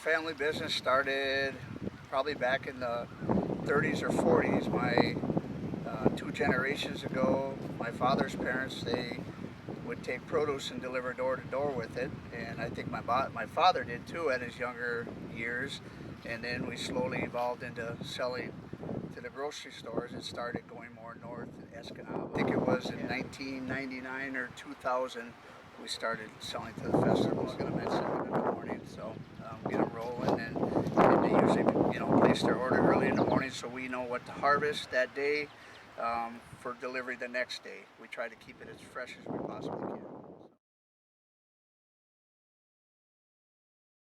family business started probably back in the 30s or 40s. My two generations ago, my father's parents, they would take produce and deliver door to door with it, and I think my father did too at his younger years. And then we slowly evolved into selling to the grocery stores. It started going more north in Escanaba. I think it was in 1999 or 2000 we started selling to the festivals. Going to mention it in the morning, so get them rolling, and they usually place their order early in the morning so we know what to harvest that day for delivery the next day. We try to keep it as fresh as we possibly can.